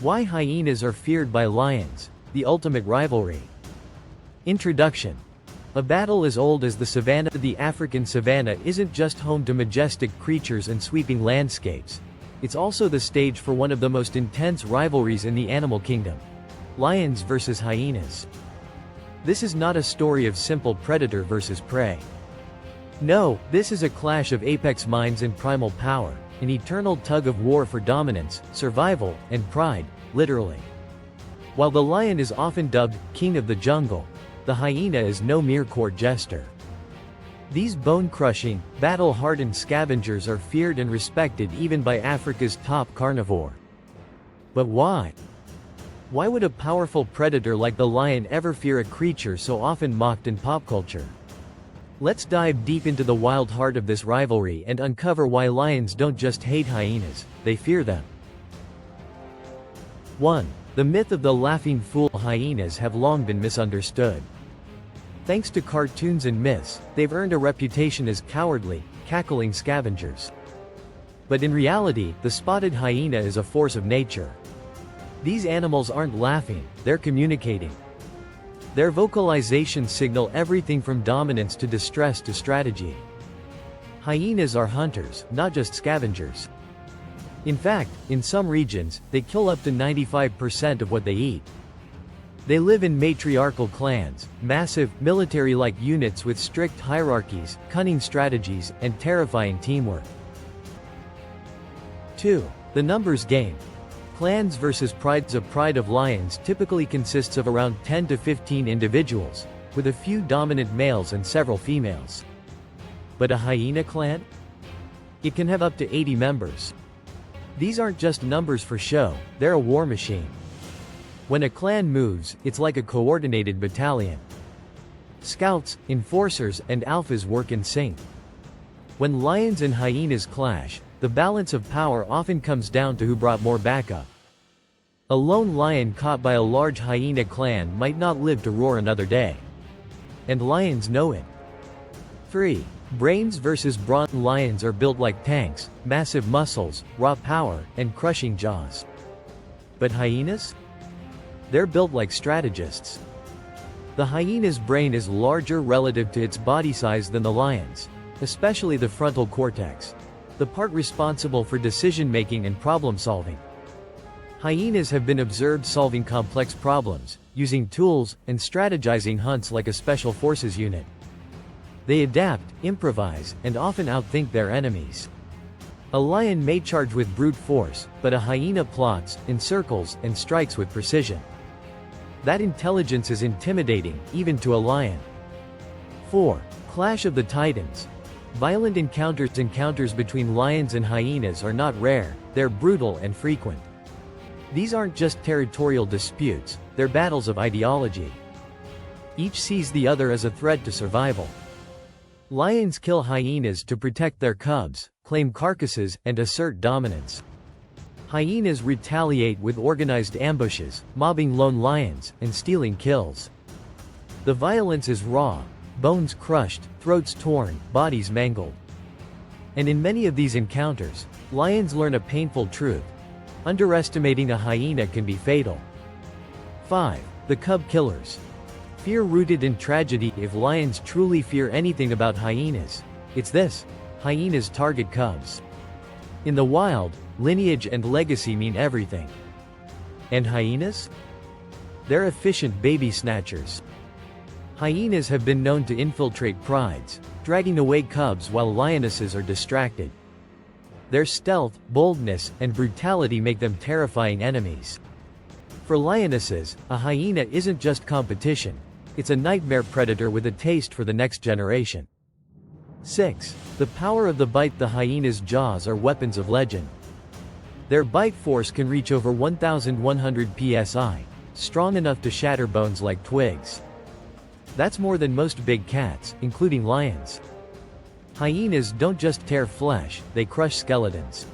Why hyenas are feared by lions, the ultimate rivalry. Introduction. A battle as old as the savanna. The African savanna isn't just home to majestic creatures and sweeping landscapes. It's also the stage for one of the most intense rivalries in the animal kingdom. Lions versus hyenas. This is not a story of simple predator versus prey. No, this is a clash of apex minds and primal power, an eternal tug of war for dominance, survival, and pride, literally. While the lion is often dubbed king of the jungle, the hyena is no mere court jester. These bone-crushing, battle-hardened scavengers are feared and respected even by Africa's top carnivore. But why? Why would a powerful predator like the lion ever fear a creature so often mocked in pop culture? Let's dive deep into the wild heart of this rivalry and uncover why lions don't just hate hyenas, they fear them. 1. The myth of the laughing fool. Hyenas have long been misunderstood. Thanks to cartoons and myths, they've earned a reputation as cowardly, cackling scavengers. But in reality, the spotted hyena is a force of nature. These animals aren't laughing, they're communicating. Their vocalizations signal everything from dominance to distress to strategy. Hyenas are hunters, not just scavengers. In fact, in some regions, they kill up to 95% of what they eat. They live in matriarchal clans, massive, military-like units with strict hierarchies, cunning strategies, and terrifying teamwork. 2. The numbers game. Clans versus prides. A pride of lions typically consists of around 10 to 15 individuals, with a few dominant males and several females. But a hyena clan? It can have up to 80 members. These aren't just numbers for show, they're a war machine. When a clan moves, it's like a coordinated battalion. Scouts, enforcers, and alphas work in sync. When lions and hyenas clash, the balance of power often comes down to who brought more backup. A lone lion caught by a large hyena clan might not live to roar another day. And lions know it. 3. Brains versus brawn. Lions are built like tanks, massive muscles, raw power, and crushing jaws. But hyenas? They're built like strategists. The hyena's brain is larger relative to its body size than the lion's, especially the frontal cortex, the part responsible for decision-making and problem-solving. Hyenas have been observed solving complex problems, using tools, and strategizing hunts like a special forces unit. They adapt, improvise, and often outthink their enemies. A lion may charge with brute force, but a hyena plots, encircles, and strikes with precision. That intelligence is intimidating, even to a lion. 4. Clash of the Titans. Violent encounters between lions and hyenas are not rare, they're brutal and frequent. These aren't just territorial disputes, they're battles of ideology. Each sees the other as a threat to survival. Lions kill hyenas to protect their cubs, claim carcasses, and assert dominance. Hyenas retaliate with organized ambushes, mobbing lone lions, and stealing kills. The violence is raw, bones crushed, throats torn, bodies mangled. And in many of these encounters, lions learn a painful truth. Underestimating a hyena can be fatal. 5. The cub killers. Fear rooted in tragedy. If lions truly fear anything about hyenas, it's this: hyenas target cubs. In the wild, lineage and legacy mean everything. And hyenas? They're efficient baby snatchers. Hyenas have been known to infiltrate prides, dragging away cubs while lionesses are distracted. Their stealth, boldness, and brutality make them terrifying enemies. For lionesses, a hyena isn't just competition, it's a nightmare predator with a taste for the next generation. 6. The power of the bite. The hyena's jaws are weapons of legend. Their bite force can reach over 1,100 psi, strong enough to shatter bones like twigs. That's more than most big cats, including lions. Hyenas don't just tear flesh, they crush skeletons.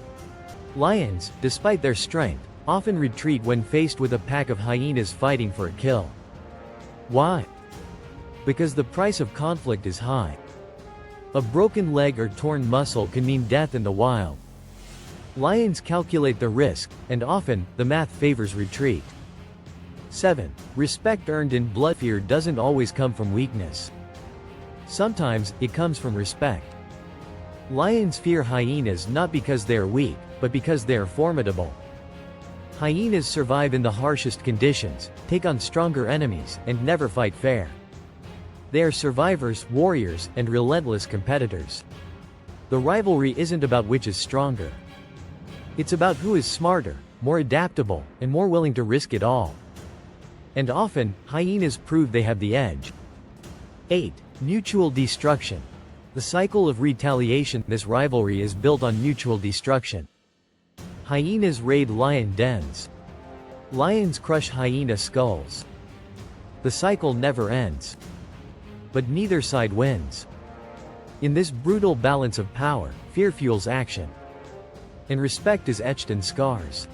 Lions, despite their strength, often retreat when faced with a pack of hyenas fighting for a kill. Why? Because the price of conflict is high. A broken leg or torn muscle can mean death in the wild. Lions calculate the risk, and often, the math favors retreat. 7. Respect earned in blood. Fear doesn't always come from weakness. Sometimes, it comes from respect. Lions fear hyenas not because they are weak, but because they are formidable. Hyenas survive in the harshest conditions, take on stronger enemies, and never fight fair. They are survivors, warriors, and relentless competitors. The rivalry isn't about which is stronger. It's about who is smarter, more adaptable, and more willing to risk it all. And often, hyenas prove they have the edge. 8. Mutual destruction. The cycle of retaliation. This rivalry is built on mutual destruction. Hyenas raid lion dens. Lions crush hyena skulls. The cycle never ends. But neither side wins. In this brutal balance of power, fear fuels action. And respect is etched in scars.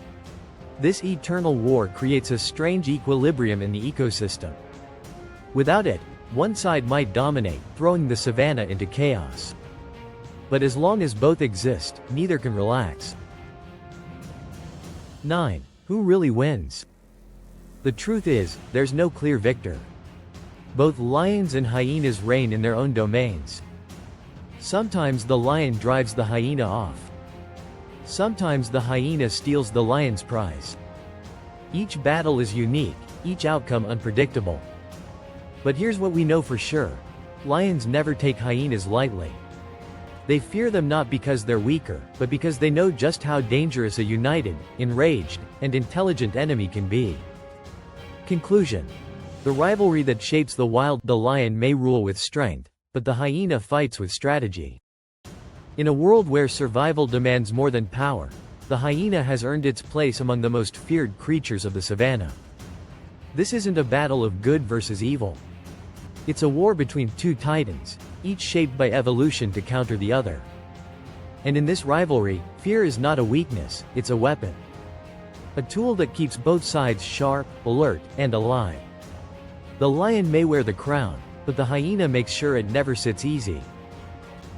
This eternal war creates a strange equilibrium in the ecosystem. Without it, one side might dominate, throwing the savanna into chaos. But as long as both exist, neither can relax. 9. Who really wins? The truth is, there's no clear victor. Both lions and hyenas reign in their own domains. Sometimes the lion drives the hyena off. Sometimes the hyena steals the lion's prize. Each battle is unique, each outcome unpredictable. But here's what we know for sure. Lions never take hyenas lightly. They fear them not because they're weaker, but because they know just how dangerous a united, enraged, and intelligent enemy can be. Conclusion. The rivalry that shapes the wild. The lion may rule with strength, but the hyena fights with strategy. In a world where survival demands more than power, the hyena has earned its place among the most feared creatures of the savanna. This isn't a battle of good versus evil. It's a war between two titans, each shaped by evolution to counter the other. And in this rivalry, fear is not a weakness, it's a weapon. A tool that keeps both sides sharp, alert, and alive. The lion may wear the crown, but the hyena makes sure it never sits easy.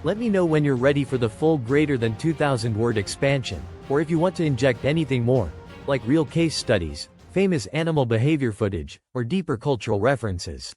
Let me know when you're ready for the full greater than 2,000 word expansion, or if you want to inject anything more, like real case studies, famous animal behavior footage, or deeper cultural references.